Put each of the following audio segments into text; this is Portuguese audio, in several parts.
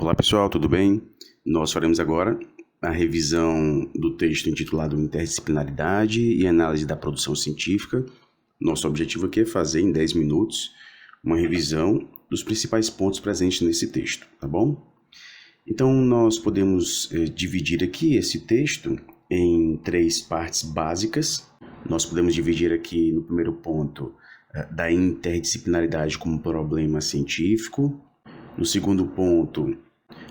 Olá pessoal, tudo bem? Nós faremos agora a revisão do texto intitulado Interdisciplinaridade e Análise da Produção Científica. Nosso objetivo aqui é fazer em 10 minutos uma revisão dos principais pontos presentes nesse texto, tá bom? Então nós podemos dividir aqui esse texto em 3 partes básicas. Nós podemos dividir aqui no primeiro ponto da interdisciplinaridade como problema científico. No segundo ponto,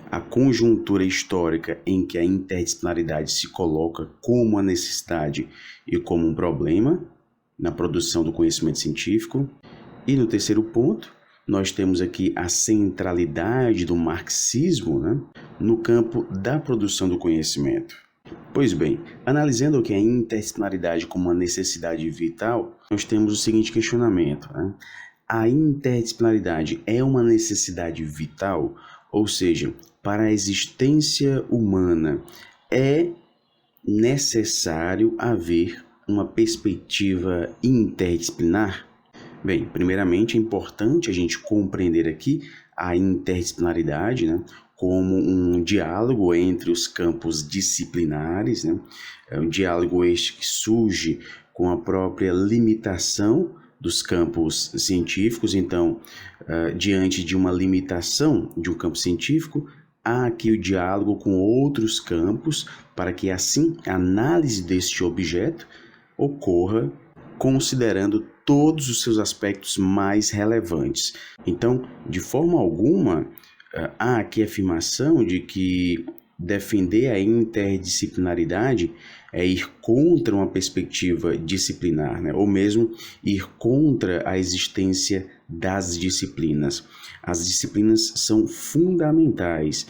a conjuntura histórica em que a interdisciplinaridade se coloca como uma necessidade e como um problema na produção do conhecimento científico. E no terceiro ponto, nós temos aqui a centralidade do marxismo, no campo da produção do conhecimento. Pois bem, analisando o que é a interdisciplinaridade como uma necessidade vital, nós temos o seguinte questionamento. A interdisciplinaridade é uma necessidade vital? Ou seja, para a existência humana é necessário haver uma perspectiva interdisciplinar? Bem, primeiramente é importante a gente compreender aqui a interdisciplinaridade, como um diálogo entre os campos disciplinares, É um diálogo este que surge com a própria limitação dos campos científicos. Então, diante de uma limitação de um campo científico, há aqui o diálogo com outros campos para que assim a análise deste objeto ocorra considerando todos os seus aspectos mais relevantes. Então, de forma alguma, há aqui a afirmação de que defender a interdisciplinaridade é ir contra uma perspectiva disciplinar, ou mesmo ir contra a existência das disciplinas. As disciplinas são fundamentais.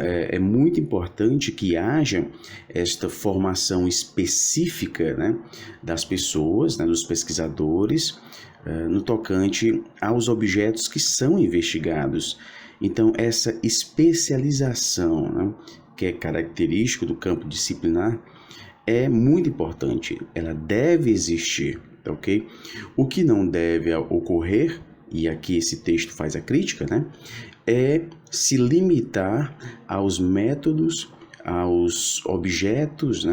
É muito importante que haja esta formação específica, das pessoas, dos pesquisadores, no tocante aos objetos que são investigados. Então, essa especialização, que é característico do campo disciplinar, é muito importante. Ela deve existir, ok? O que não deve ocorrer, e aqui esse texto faz a crítica, é se limitar aos métodos, aos objetos,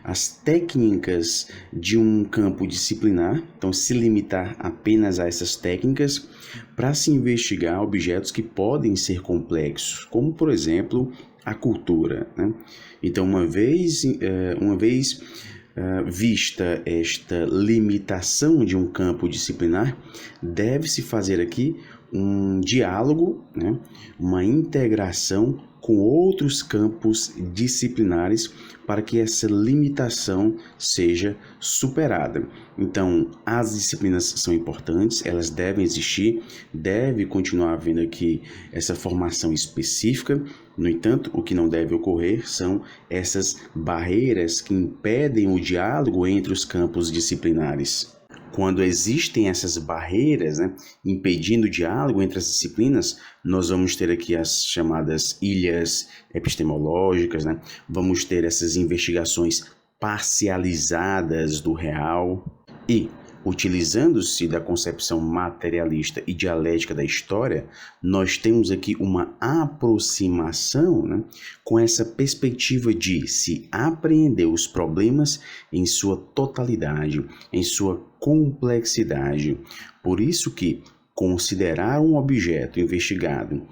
às técnicas de um campo disciplinar. Então, se limitar apenas a essas técnicas para se investigar objetos que podem ser complexos, como, por exemplo, a cultura. Então, uma vez vista esta limitação de um campo disciplinar, deve-se fazer aqui um diálogo, uma integração com outros campos disciplinares para que essa limitação seja superada. Então, as disciplinas são importantes, elas devem existir, deve continuar havendo aqui essa formação específica. No entanto, o que não deve ocorrer são essas barreiras que impedem o diálogo entre os campos disciplinares. Quando existem essas barreiras, impedindo o diálogo entre as disciplinas, nós vamos ter aqui as chamadas ilhas epistemológicas, Vamos ter essas investigações parcializadas do real e, utilizando-se da concepção materialista e dialética da história, nós temos aqui uma aproximação, com essa perspectiva de se apreender os problemas em sua totalidade, em sua complexidade. Por isso que considerar um objeto investigado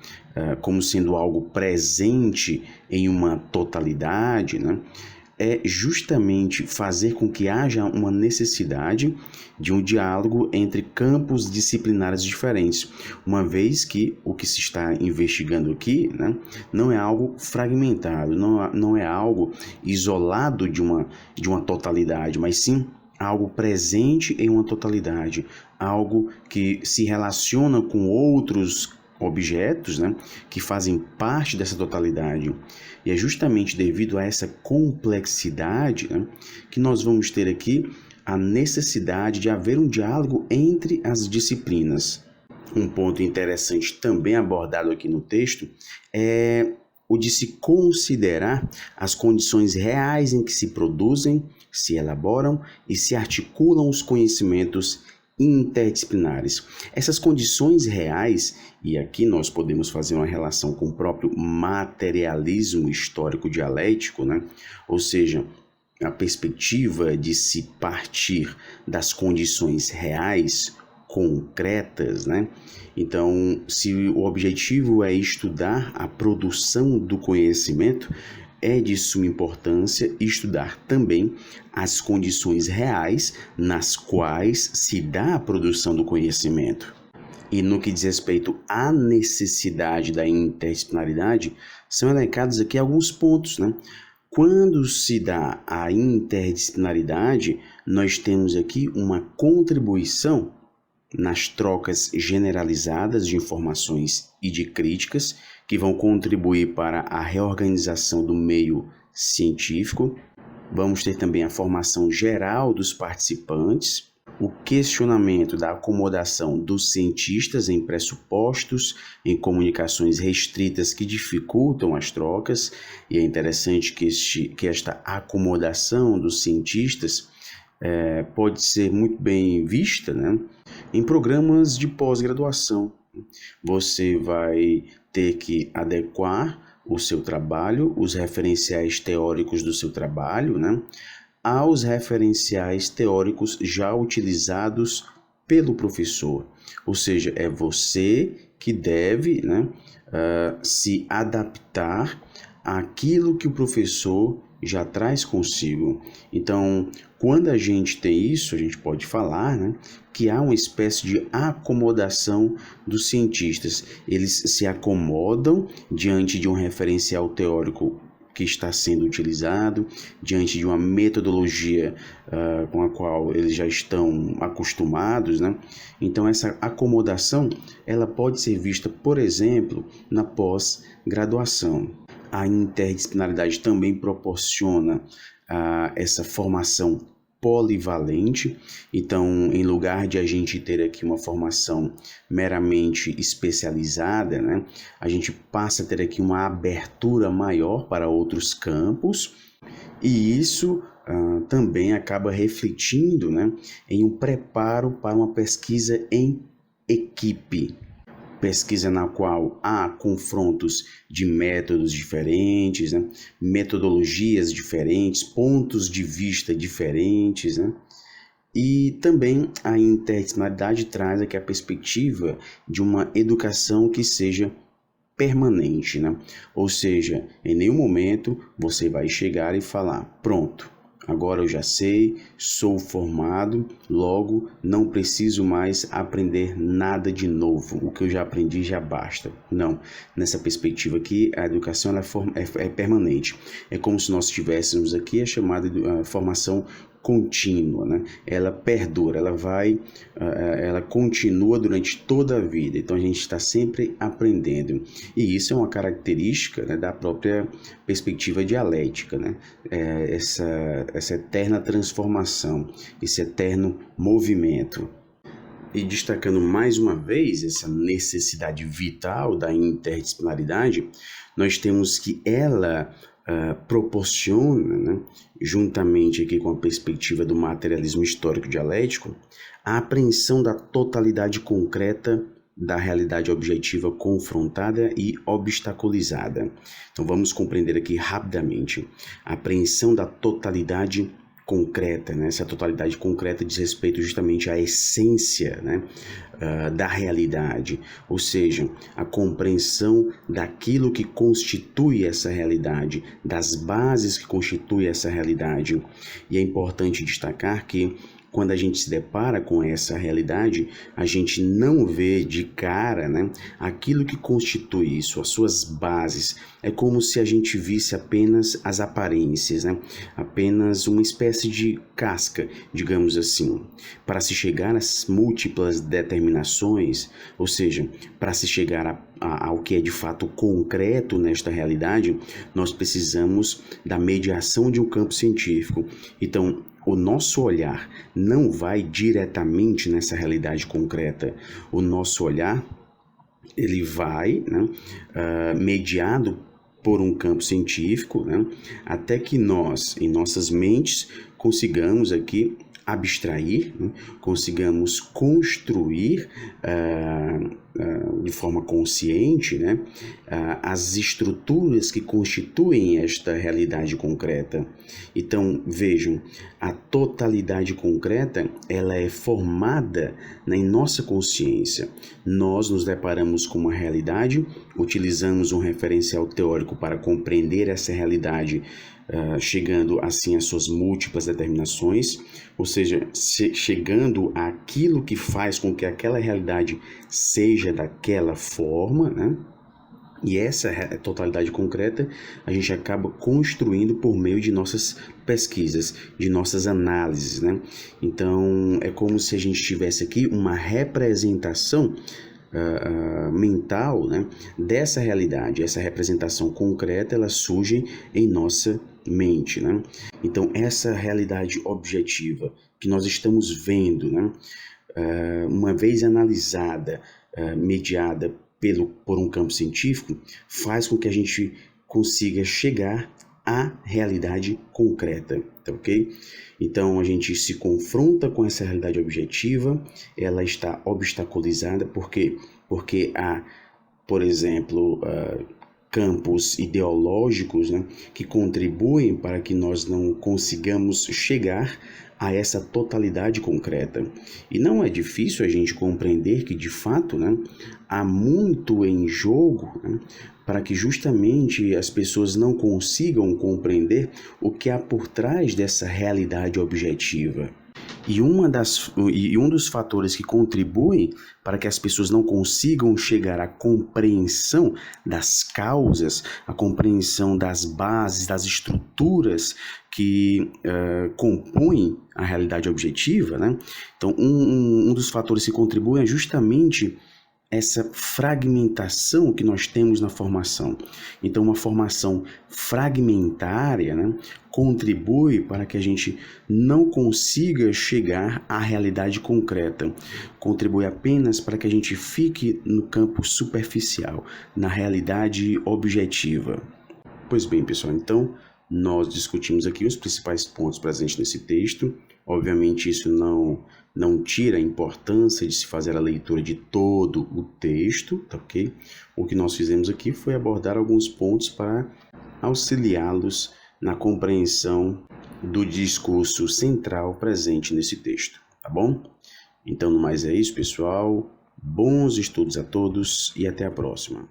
como sendo algo presente em uma totalidade, é justamente fazer com que haja uma necessidade de um diálogo entre campos disciplinares diferentes, uma vez que o que se está investigando aqui, não é algo fragmentado, não é algo isolado de uma totalidade, mas sim algo presente em uma totalidade, algo que se relaciona com outros objetos, que fazem parte dessa totalidade. E é justamente devido a essa complexidade, que nós vamos ter aqui a necessidade de haver um diálogo entre as disciplinas. Um ponto interessante também abordado aqui no texto é o de se considerar as condições reais em que se produzem, se elaboram e se articulam os conhecimentos interdisciplinares. Essas condições reais, e aqui nós podemos fazer uma relação com o próprio materialismo histórico dialético, né? Ou seja, a perspectiva de se partir das condições reais, concretas, né? Então, se o objetivo é estudar a produção do conhecimento, é de suma importância estudar também as condições reais nas quais se dá a produção do conhecimento. E no que diz respeito à necessidade da interdisciplinaridade, são elencados aqui alguns pontos, né? Quando se dá a interdisciplinaridade, nós temos aqui uma contribuição nas trocas generalizadas de informações e de críticas, que vão contribuir para a reorganização do meio científico. Vamos ter também a formação geral dos participantes, o questionamento da acomodação dos cientistas em pressupostos, em comunicações restritas que dificultam as trocas, e é interessante que esta acomodação dos cientistas pode ser muito bem vista, né, em programas de pós-graduação. Você vai ter que adequar o seu trabalho, os referenciais teóricos do seu trabalho, né, aos referenciais teóricos já utilizados pelo professor. Ou seja, é você que deve, né, se adaptar àquilo que o professor já traz consigo. Então, quando a gente tem isso, a gente pode falar, né, que há uma espécie de acomodação dos cientistas. Eles se acomodam diante de um referencial teórico que está sendo utilizado, diante de uma metodologia com a qual eles já estão acostumados, né? Então, essa acomodação ela pode ser vista, por exemplo, na pós-graduação. A interdisciplinaridade também proporciona essa formação polivalente. Então, em lugar de a gente ter aqui uma formação meramente especializada, né, a gente passa a ter aqui uma abertura maior para outros campos, e isso também acaba refletindo, né, em um preparo para uma pesquisa em equipe. Pesquisa na qual há confrontos de métodos diferentes, né? Metodologias diferentes, pontos de vista diferentes, né? E também a interdisciplinaridade traz aqui a perspectiva de uma educação que seja permanente, né? Ou seja, em nenhum momento você vai chegar e falar, pronto, agora eu já sei, sou formado, logo não preciso mais aprender nada de novo. O que eu já aprendi já basta. Não, nessa perspectiva aqui, a educação ela é permanente. É como se nós tivéssemos aqui a chamada de formação contínua, né? Ela perdura, ela continua durante toda a vida. Então a gente está sempre aprendendo. E isso é uma característica, né, da própria perspectiva dialética, né? Essa eterna transformação, esse eterno movimento. E destacando mais uma vez essa necessidade vital da interdisciplinaridade, nós temos que ela proporciona, né, juntamente aqui com a perspectiva do materialismo histórico dialético, a apreensão da totalidade concreta da realidade objetiva confrontada e obstaculizada. Então vamos compreender aqui rapidamente a apreensão da totalidade concreta, né? Essa totalidade concreta diz respeito justamente à essência, né, da realidade, ou seja, a compreensão daquilo que constitui essa realidade, das bases que constituem essa realidade. E é importante destacar que quando a gente se depara com essa realidade, a gente não vê de cara, né, aquilo que constitui isso, as suas bases. É como se a gente visse apenas as aparências, né, apenas uma espécie de casca, digamos assim. Para se chegar às múltiplas determinações, ou seja, para se chegar ao que é de fato concreto nesta realidade, nós precisamos da mediação de um campo científico. Então, o nosso olhar não vai diretamente nessa realidade concreta. O nosso olhar, ele vai, né, mediado por um campo científico, né, até que nós, em nossas mentes, consigamos aqui abstrair, né? Consigamos construir de forma consciente, né? As estruturas que constituem esta realidade concreta. Então, vejam, a totalidade concreta ela é formada em nossa consciência. Nós nos deparamos com uma realidade, utilizamos um referencial teórico para compreender essa realidade, chegando assim às suas múltiplas determinações, ou seja, chegando àquilo que faz com que aquela realidade seja daquela forma, né? E essa totalidade concreta a gente acaba construindo por meio de nossas pesquisas, de nossas análises, né? Então, é como se a gente tivesse aqui uma representação mental, né, dessa realidade. Essa representação concreta, ela surge em nossa mente, né? Então, essa realidade objetiva que nós estamos vendo, né, uma vez analisada, mediada por um campo científico, faz com que a gente consiga chegar à realidade concreta, tá ok? Então a gente se confronta com essa realidade objetiva, ela está obstaculizada, por quê? Porque há, por exemplo, campos ideológicos, né, que contribuem para que nós não consigamos chegar a essa totalidade concreta. E não é difícil a gente compreender que, de fato, né, há muito em jogo, né, para que justamente as pessoas não consigam compreender o que há por trás dessa realidade objetiva. E um dos fatores que contribuem para que as pessoas não consigam chegar à compreensão das causas, à compreensão das bases, das estruturas que compõem a realidade objetiva, né? Então, um dos fatores que contribuem é justamente essa fragmentação que nós temos na formação. Então, uma formação fragmentária, né, contribui para que a gente não consiga chegar à realidade concreta. Contribui apenas para que a gente fique no campo superficial, na realidade objetiva. Pois bem, pessoal, então nós discutimos aqui os principais pontos presentes nesse texto. Obviamente, isso não tira a importância de se fazer a leitura de todo o texto, tá ok? O que nós fizemos aqui foi abordar alguns pontos para auxiliá-los na compreensão do discurso central presente nesse texto, tá bom? Então, no mais é isso, pessoal. Bons estudos a todos e até a próxima.